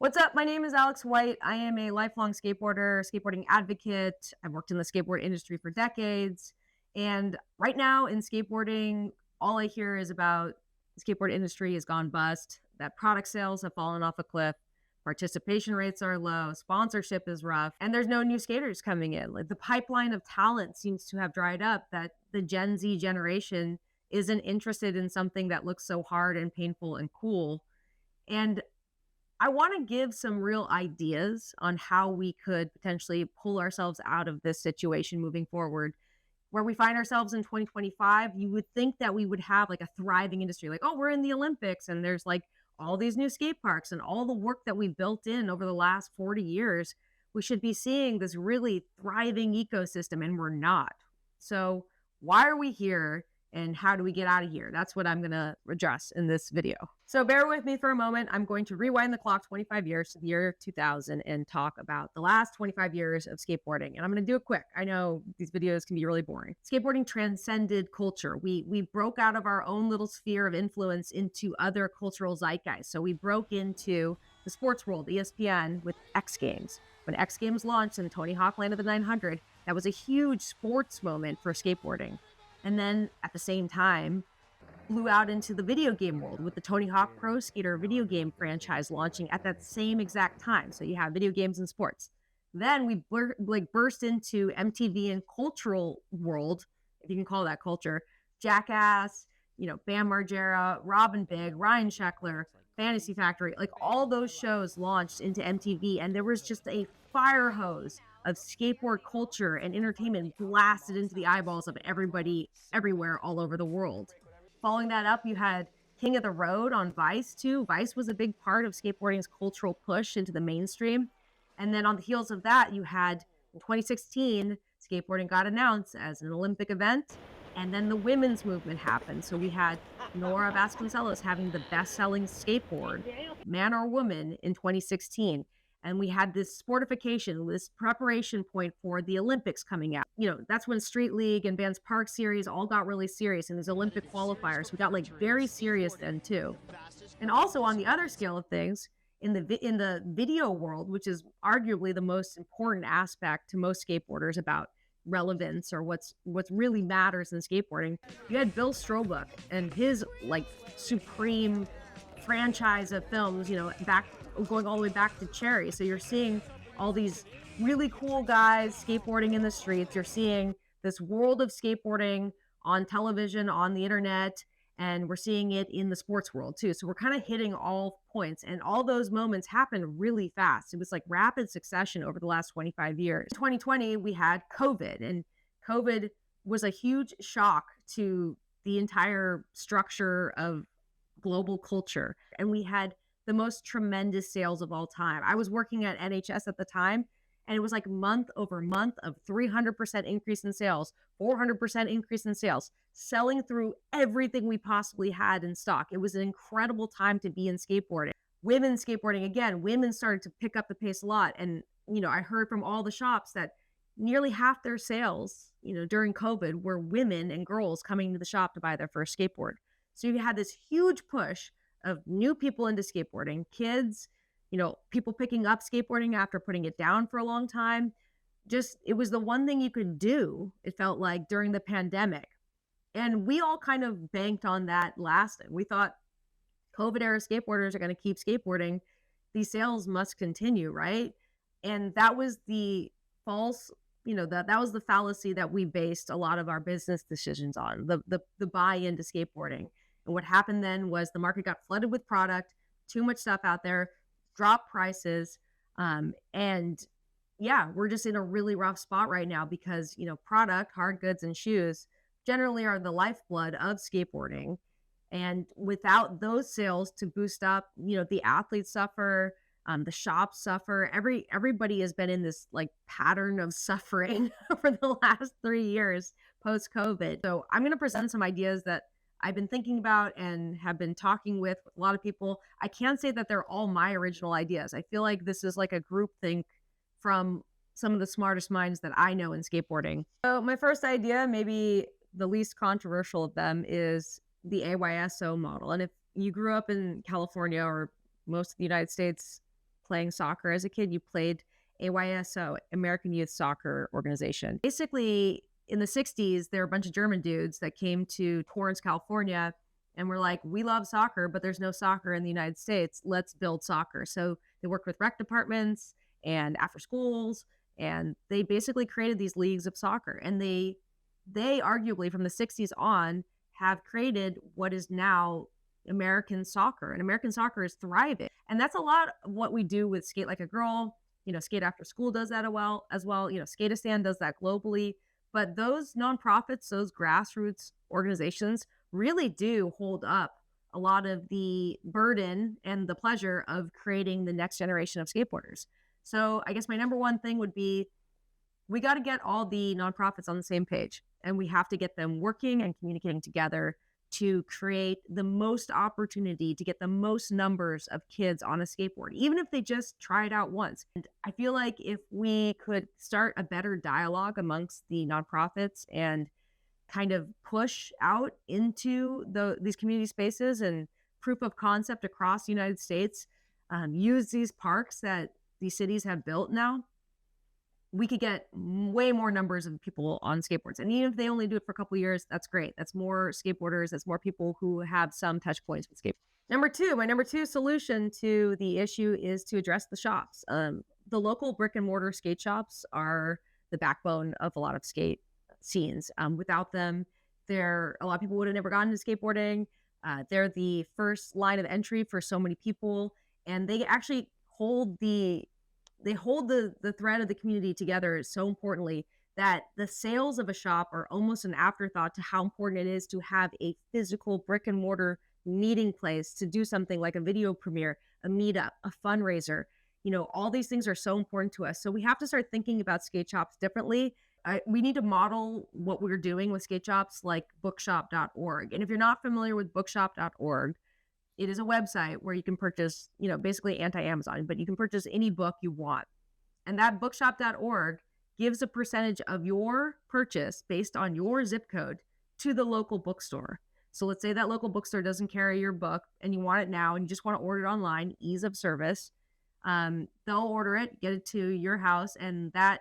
What's up? My name is Alex White. I am a lifelong skateboarder, skateboarding advocate. I've worked in the skateboard industry for decades. And right now in skateboarding, all I hear is about the skateboard industry has gone bust, that product sales have fallen off a cliff, participation rates are low, sponsorship is rough, and there's no new skaters coming in. Like the pipeline of talent seems to have dried up, that the Gen Z generation isn't interested in something that looks so hard and painful and cool. And I want to give some real ideas on how we could potentially pull ourselves out of this situation moving forward. Where we find ourselves in 2025, you would think that we would have like a thriving industry, like, oh, we're in the Olympics and there's like all these new skate parks and all the work that we built in over the last 40 years. We should be seeing this really thriving ecosystem, and we're not. So, why are we here? And how do we get out of here? That's what I'm going to address in this video. So bear with me for a moment. I'm going to rewind the clock 25 years to the year 2000 and talk about the last 25 years of skateboarding. And I'm going to do it quick. I know these videos can be really boring. Skateboarding transcended culture. We broke out of our own little sphere of influence into other cultural zeitgeists. So we broke into the sports world, ESPN, with X Games. When X Games launched and Tony Hawk landed the 900, that was a huge sports moment for skateboarding. And then at the same time, flew out into the video game world with the Tony Hawk Pro Skater video game franchise launching at that same exact time. So you have video games and sports. Then we burst into MTV and cultural world, if you can call that culture. Jackass, Bam Margera, Robin Big, Ryan Sheckler, Fantasy Factory, like all those shows launched into MTV, and there was just a fire hose of skateboard culture and entertainment blasted into the eyeballs of everybody everywhere all over the world. Following that up, you had King of the Road on Vice too. Vice was a big part of skateboarding's cultural push into the mainstream. And then on the heels of that, you had in 2016, skateboarding got announced as an Olympic event. And then the women's movement happened. So we had Nora Vasconcelos having the best-selling skateboard, man or woman, in 2016. And we had this sportification, this preparation point for the Olympics coming out. That's when Street League and Vans Park Series all got really serious, and these Olympic qualifiers, we got like very serious then too. And also on the other scale of things, in the video world, which is arguably the most important aspect to most skateboarders about relevance or what's really matters in skateboarding, you had Bill Strobuck and his like supreme franchise of films, going all the way back to Cherry. So you're seeing all these really cool guys skateboarding in the streets. You're seeing this world of skateboarding on television, on the internet, and we're seeing it in the sports world too. So we're kind of hitting all points, and all those moments happened really fast. It was like rapid succession over the last 25 years. In 2020, we had COVID, and COVID was a huge shock to the entire structure of global culture. And we had the most tremendous sales of all time. I was working at NHS at the time, and it was like month over month of 300% increase in sales, 400% increase in sales, selling through everything we possibly had in stock. It was an incredible time to be in skateboarding. Women's skateboarding, again, women started to pick up the pace a lot. And, I heard from all the shops that nearly half their sales, during COVID were women and girls coming to the shop to buy their first skateboard. So you had this huge push of new people into skateboarding, kids, people picking up skateboarding after putting it down for a long time. It was the one thing you could do, it felt like, during the pandemic. And we all kind of banked on that lasting. We thought COVID era skateboarders are going to keep skateboarding. These sales must continue, right? And that was the false, that was the fallacy that we based a lot of our business decisions on, the buy into skateboarding. And what happened then was the market got flooded with product, too much stuff out there, dropped prices. And yeah, we're just in a really rough spot right now because, product, hard goods, and shoes generally are the lifeblood of skateboarding. And without those sales to boost up, the athletes suffer, the shops suffer. Everybody has been in this like pattern of suffering for the last 3 years post-COVID. So I'm going to present some ideas that I've been thinking about and have been talking with a lot of people. I can't say that they're all my original ideas. I feel like this is like a group think from some of the smartest minds that I know in skateboarding. So my first idea, maybe the least controversial of them, is the AYSO model. And if you grew up in California or most of the United States, playing soccer as a kid, you played AYSO, American Youth Soccer Organization. Basically, in the 60s, there were a bunch of German dudes that came to Torrance, California, and were like, we love soccer, but there's no soccer in the United States. Let's build soccer. So they worked with rec departments and after schools, and they basically created these leagues of soccer. And they arguably from the 60s on have created what is now American soccer, and American soccer is thriving. And that's a lot of what we do with Skate Like a Girl. Skate After School does that as well. Skatistan does that globally. But those nonprofits, those grassroots organizations really do hold up a lot of the burden and the pleasure of creating the next generation of skateboarders. So I guess my number one thing would be, we got to get all the nonprofits on the same page, and we have to get them working and communicating together to create the most opportunity to get the most numbers of kids on a skateboard, even if they just try it out once. And I feel like if we could start a better dialogue amongst the nonprofits and kind of push out into these community spaces and proof of concept across the United States, use these parks that these cities have built now, we could get way more numbers of people on skateboards. And even if they only do it for a couple of years, that's great. That's more skateboarders. That's more people who have some touch points with skateboarding. My number two solution to the issue is to address the shops. The local brick and mortar skate shops are the backbone of a lot of skate scenes. Without them, a lot of people would have never gotten into skateboarding. They're the first line of entry for so many people, and they actually hold the thread of the community together so importantly that the sales of a shop are almost an afterthought to how important it is to have a physical brick and mortar meeting place to do something like a video premiere, a meetup, a fundraiser. All these things are so important to us. So we have to start thinking about skate shops differently. We need to model what we're doing with skate shops like bookshop.org. And if you're not familiar with bookshop.org, it is a website where you can purchase, basically anti-Amazon, but you can purchase any book you want. And that bookshop.org gives a percentage of your purchase based on your zip code to the local bookstore. So let's say that local bookstore doesn't carry your book and you want it now and you just want to order it online, ease of service. They'll order it, get it to your house, and that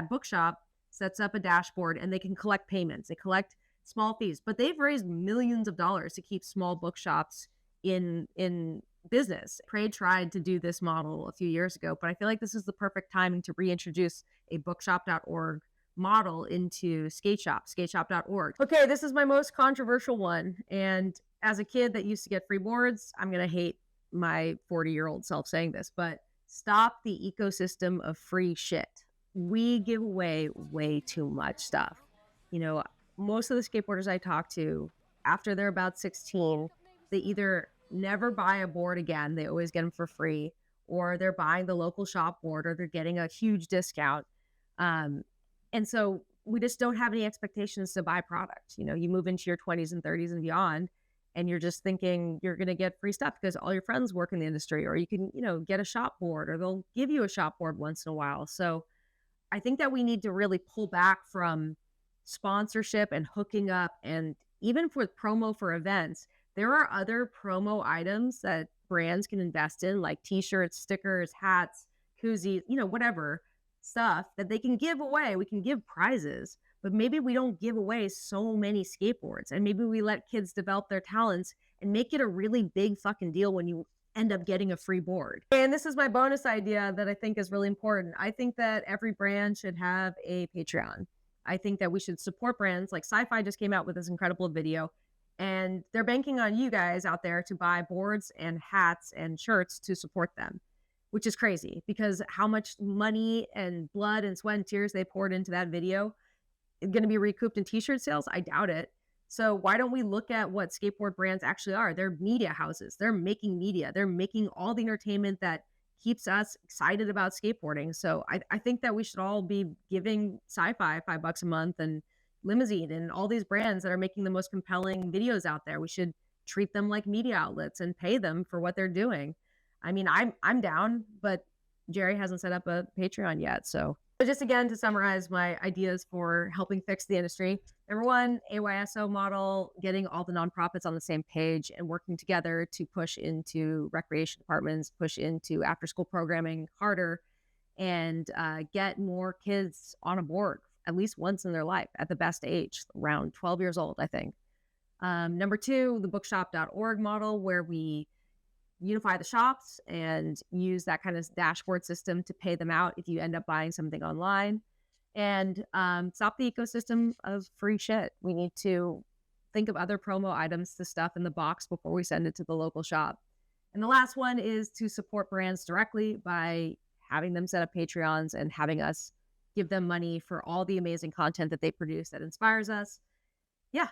bookshop sets up a dashboard and they can collect payments. They collect small fees, but they've raised millions of dollars to keep small bookshops in business. Prade tried to do this model a few years ago, but I feel like this is the perfect timing to reintroduce a bookshop.org model into skateshop.org. Okay, this is my most controversial one. And as a kid that used to get free boards, I'm going to hate my 40-year-old self saying this, but stop the ecosystem of free shit. We give away way too much stuff. Most of the skateboarders I talk to, after they're about 16, they either never buy a board again, they always get them for free, or they're buying the local shop board, or they're getting a huge discount. And so we just don't have any expectations to buy product. You move into your 20s and 30s and beyond, and you're just thinking you're going to get free stuff because all your friends work in the industry, or you can, get a shop board, or they'll give you a shop board once in a while. So I think that we need to really pull back from sponsorship and hooking up, and even for promo for events, there are other promo items that brands can invest in, like t-shirts, stickers, hats, koozies, whatever stuff that they can give away. We can give prizes, but maybe we don't give away so many skateboards, and maybe we let kids develop their talents and make it a really big fucking deal when you end up getting a free board. And this is my bonus idea that I think is really important. I think that every brand should have a Patreon. I think that we should support brands like Sci-Fi just came out with this incredible video, and they're banking on you guys out there to buy boards and hats and shirts to support them, which is crazy because how much money and blood and sweat and tears they poured into that video is going to be recouped in t-shirt sales? I doubt it. So why don't we look at what skateboard brands actually are? They're media houses. They're making media. They're making all the entertainment that keeps us excited about skateboarding. So I think that we should all be giving Sci-Fi $5 a month and Limousine and all these brands that are making the most compelling videos out there. We should treat them like media outlets and pay them for what they're doing. I mean, I'm down, but Jerry hasn't set up a Patreon yet. So So just again to summarize my ideas for helping fix the industry. Number one, AYSO model, getting all the nonprofits on the same page and working together to push into recreation departments, push into after school programming harder, and get more kids on a board at least once in their life at the best age, around 12 years old, I think. Number two, the bookshop.org model, where we unify the shops and use that kind of dashboard system to pay them out if you end up buying something online. And stop the ecosystem of free shit. We need to think of other promo items to stuff in the box before we send it to the local shop. And the last one is to support brands directly by having them set up Patreons and having us give them money for all the amazing content that they produce that inspires us. Yeah,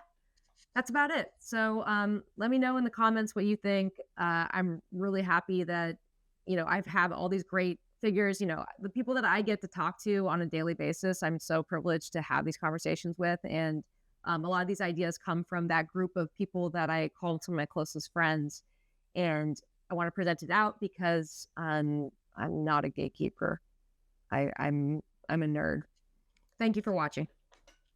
that's about it. So let me know in the comments what you think. I'm really happy that, I've had all these great figures, the people that I get to talk to on a daily basis. I'm so privileged to have these conversations with. And a lot of these ideas come from that group of people that I call some of my closest friends. And I want to present it out because I'm not a gatekeeper. I'm a nerd. Thank you for watching.